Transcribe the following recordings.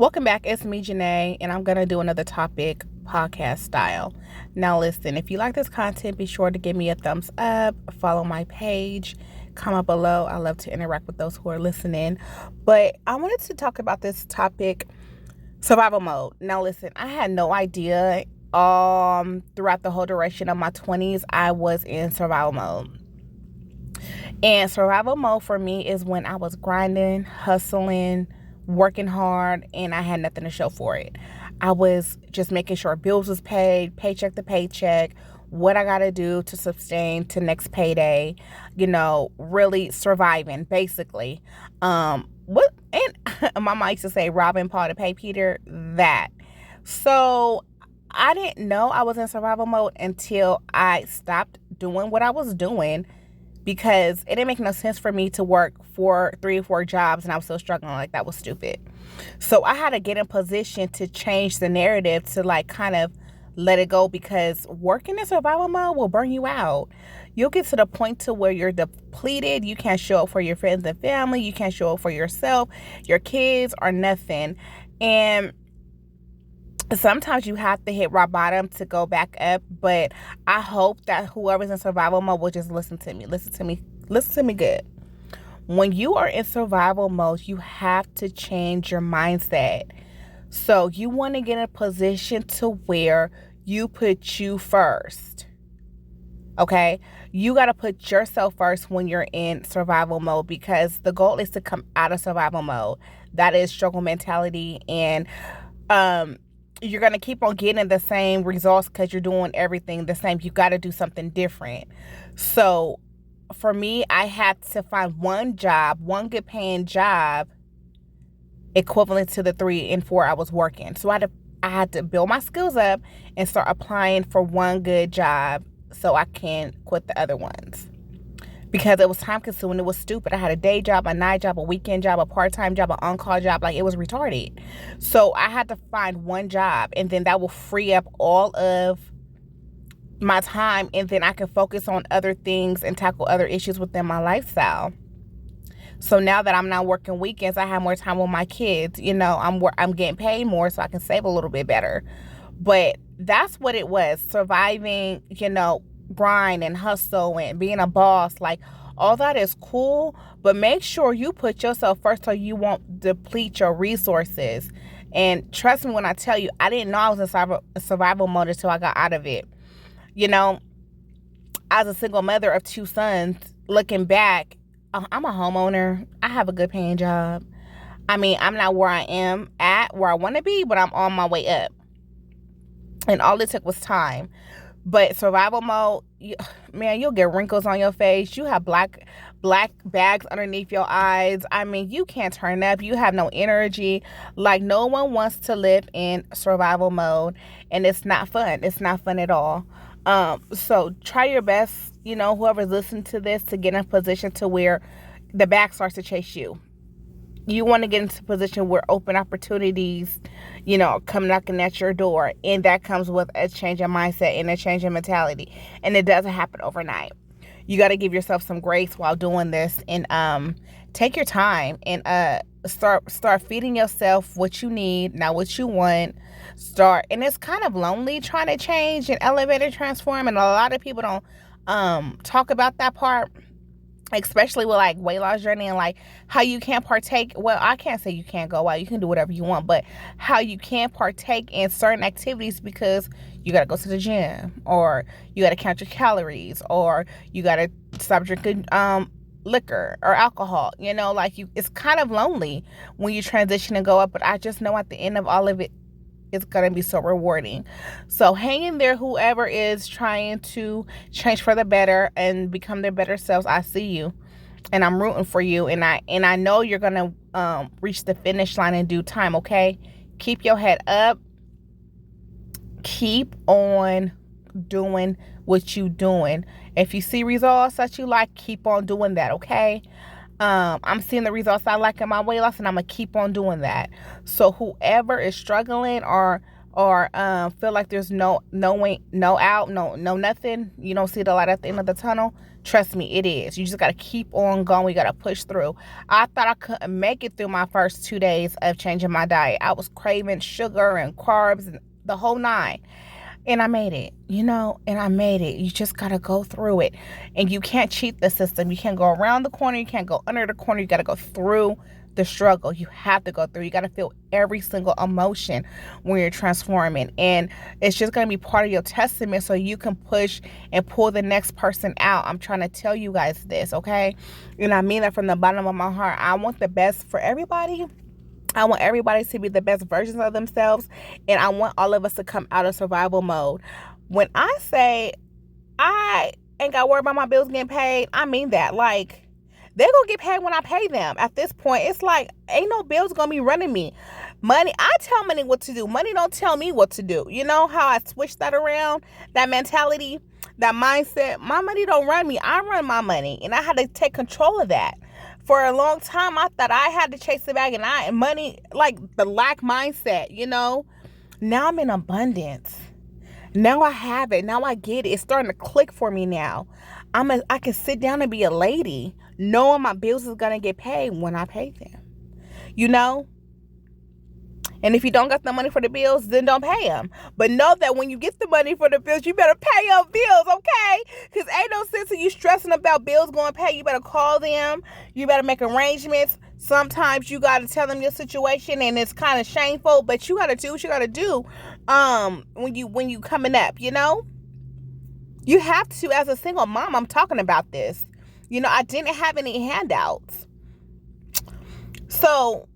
Welcome back. It's me, Janae, and I'm going to do another topic podcast style. Now, listen, if you like this content, be sure to give me a thumbs up, follow my page, comment below. I love to interact with those who are listening. But I wanted to talk about this topic, survival mode. Now, listen, I had no idea throughout the whole duration of my 20s, I was in survival mode. And survival mode for me is when I was grinding, hustling, working hard, and I had nothing to show for it. I was just making sure bills was paid, paycheck to paycheck, what I got to do to sustain to next payday, really surviving basically. What and my mom used to say robbing Paul to pay Peter, that. So I didn't know I was in survival mode until I stopped doing what I was doing, because it didn't make no sense for me to work for 3 or 4 jobs and I was still struggling. Like, that was stupid. So I had to get in position to change the narrative, to kind of let it go, because working in survival mode will burn you out. You'll get to the point to where you're depleted. You can't show up for your friends and family. You can't show up for yourself, your kids, or nothing. And sometimes you have to hit rock bottom to go back up, but I hope that whoever's in survival mode will just listen to me good. When you are in survival mode, you have to change your mindset. So you want to get in a position to where you put you first. Okay? You got to put yourself first when you're in survival mode, because the goal is to come out of survival mode. That is struggle mentality, and you're going to keep on getting the same results because you're doing everything the same. You got to do something different. So for me, I had to find one good paying job equivalent to the 3 and 4 I was working. So I had to build my skills up and start applying for one good job so I can quit the other ones, because it was time consuming. It was stupid. I had a day job, a night job, a weekend job, a part-time job, an on-call job. Like, it was retarded. So I had to find one job, and then that will free up all of my time, and then I can focus on other things and tackle other issues within my lifestyle. So now that I'm not working weekends, I have more time with my kids. I'm getting paid more, so I can save a little bit better. But that's what it was. Surviving, grind and hustle and being a boss, like, all that is cool, but make sure you put yourself first so you won't deplete your resources. And trust me when I tell you, I didn't know I was in survival mode until I got out of it. As a single mother of 2 sons, looking back, I'm a homeowner. I have a good paying job. I mean, I'm not where I want to be, but I'm on my way up. And all it took was time. But survival mode, you'll get wrinkles on your face. You have black bags underneath your eyes. I mean, you can't turn up. You have no energy. Like, no one wants to live in survival mode, and it's not fun. It's not fun at all. So try your best, whoever's listening to this, to get in a position to where the back starts to chase you. You want to get into a position where open opportunities, come knocking at your door. And that comes with a change of mindset and a change of mentality. And it doesn't happen overnight. You got to give yourself some grace while doing this, and take your time, and start feeding yourself what you need, not what you want. And it's kind of lonely trying to change and elevate and transform. And a lot of people don't talk about that part, especially with weight loss journey, and how you can't partake. Well, I can't say you can't go out. You can do whatever you want, but how you can't partake in certain activities because you got to go to the gym, or you got to count your calories, or you got to stop drinking liquor or alcohol. It's kind of lonely when you transition and go up, but I just know at the end of all of it, it's going to be so rewarding. So hang in there, whoever is trying to change for the better and become their better selves. I see you, and I'm rooting for you, and I know you're going to reach the finish line in due time, okay? Keep your head up. Keep on doing what you doing. If you see results that you like, keep on doing that, okay? I'm seeing the results I like in my weight loss, and I'm going to keep on doing that. So whoever is struggling or or feel like there's no way, no out, no nothing, you don't see the light at the end of the tunnel, trust me, it is. You just got to keep on going. You got to push through. I thought I couldn't make it through my first 2 days of changing my diet. I was craving sugar and carbs and the whole nine. And I made it, and I made it. You just got to go through it. And you can't cheat the system. You can't go around the corner. You can't go under the corner. You got to go through the struggle. You have to go through. You got to feel every single emotion when you're transforming. And it's just going to be part of your testament so you can push and pull the next person out. I'm trying to tell you guys this, okay? And I mean that from the bottom of my heart. I want the best for everybody. I want everybody to be the best versions of themselves, and I want all of us to come out of survival mode. When I say I ain't got to worry about my bills getting paid, I mean that. Like, they're going to get paid when I pay them. At this point, it's like, ain't no bills going to be running me. Money, I tell money what to do. Money don't tell me what to do. You know how I switched that around? That mentality, that mindset. My money don't run me. I run my money, and I had to take control of that. For a long time, I thought I had to chase it back, and money, like the lack mindset, Now I'm in abundance. Now I have it. Now I get it. It's starting to click for me now. I can sit down and be a lady, knowing my bills is going to get paid when I pay them, And if you don't got the money for the bills, then don't pay them. But know that when you get the money for the bills, you better pay your bills, okay? Because ain't no sense in you stressing about bills going to pay. You better call them. You better make arrangements. Sometimes you got to tell them your situation, and it's kind of shameful, but you got to do what you got to do when you coming up, You have to, as a single mom, I'm talking about this. I didn't have any handouts. So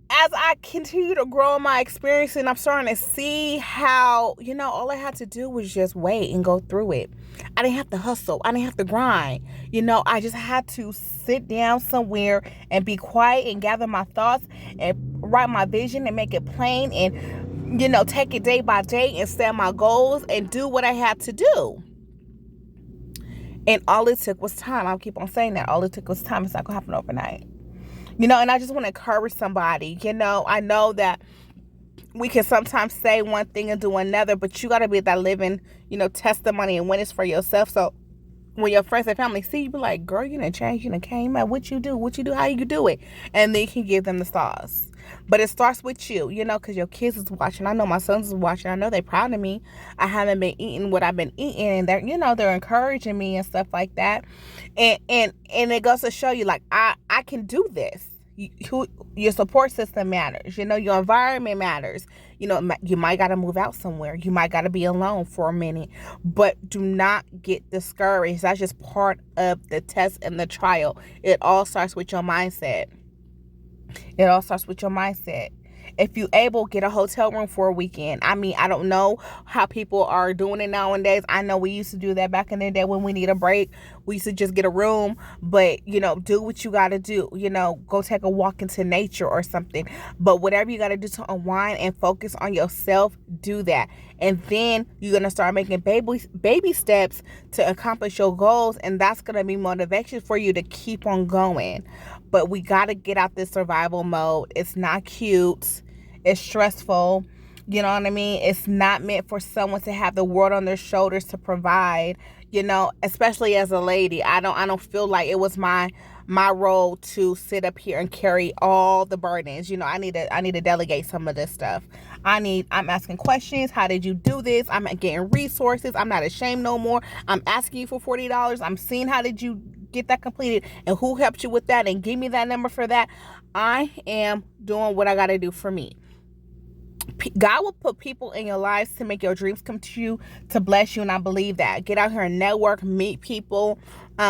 as I continue to grow in my experience, and I'm starting to see how, all I had to do was just wait and go through it. I didn't have to hustle. I didn't have to grind. I just had to sit down somewhere and be quiet and gather my thoughts and write my vision and make it plain and, take it day by day and set my goals and do what I had to do. And all it took was time. I'll keep on saying that. All it took was time. It's not going to happen overnight. And I just want to encourage somebody. I know that we can sometimes say one thing and do another, but you got to be that living, testimony and witness for yourself. So when your friends and family see you, be like, girl, you done changed, you done came out. What you do, how you do it. And then you can give them the stars. But it starts with you, because your kids is watching. I know my sons is watching. I know they're proud of me. I haven't been eating what I've been eating, and they're encouraging me and stuff like that. And it goes to show you, like, I can do this. Your support system matters. Your environment matters. You might got to move out somewhere. You might got to be alone for a minute. But do not get discouraged. That's just part of the test and the trial. It all starts with your mindset. If you able, get a hotel room for a weekend. I mean, I don't know how people are doing it nowadays. I know we used to do that back in the day when we need a break. We used to just get a room. But, do what you got to do. Go take a walk into nature or something. But whatever you got to do to unwind and focus on yourself, do that. And then you're going to start making baby steps to accomplish your goals. And that's going to be motivation for you to keep on going. But we got to get out this survival mode. It's not cute. It's stressful. You know what I mean? It's not meant for someone to have the world on their shoulders to provide, especially as a lady. I don't feel like it was my role to sit up here and carry all the burdens. I need to delegate some of this stuff. I'm asking questions. How did you do this? I'm getting resources. I'm not ashamed no more. I'm asking you for $40. I'm seeing how did you get that completed and who helped you with that and give me that number for that. I am doing what I got to do for me. God will put people in your lives to make your dreams come true, to bless you, and I believe that. Get out here and network, meet people,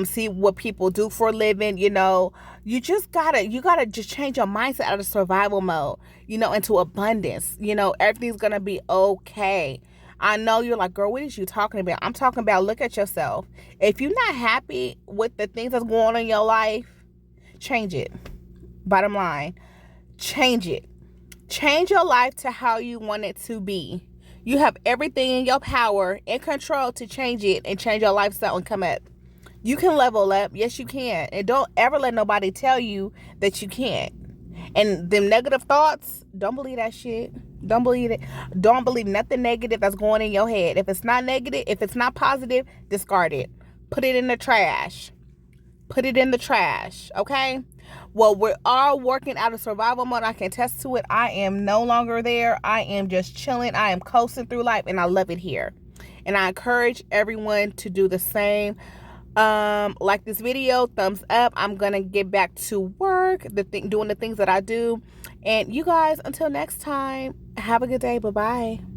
see what people do for a living. You gotta just change your mindset out of survival mode, into abundance. Everything's gonna be okay. I know you're like, girl, what is you talking about? I'm talking about, look at yourself. If you're not happy with the things that's going on in your life, change it. Bottom line, change it. Change your life to how you want it to be. You have everything in your power and control to change it and change your lifestyle and come up. You can level up. Yes, you can. And don't ever let nobody tell you that you can't. And them negative thoughts, don't believe that shit. Don't believe it. Don't believe nothing negative that's going in your head. If it's not negative, if it's not positive, discard it. Put it in the trash. Put it in the trash, okay? Well, we're all working out of survival mode. I can attest to it. I am no longer there. I am just chilling. I am coasting through life, and I love it here. And I encourage everyone to do the same. Like this video, thumbs up. I'm gonna get back to work, doing the things that I do. And you guys, until next time, have a good day. Bye-bye.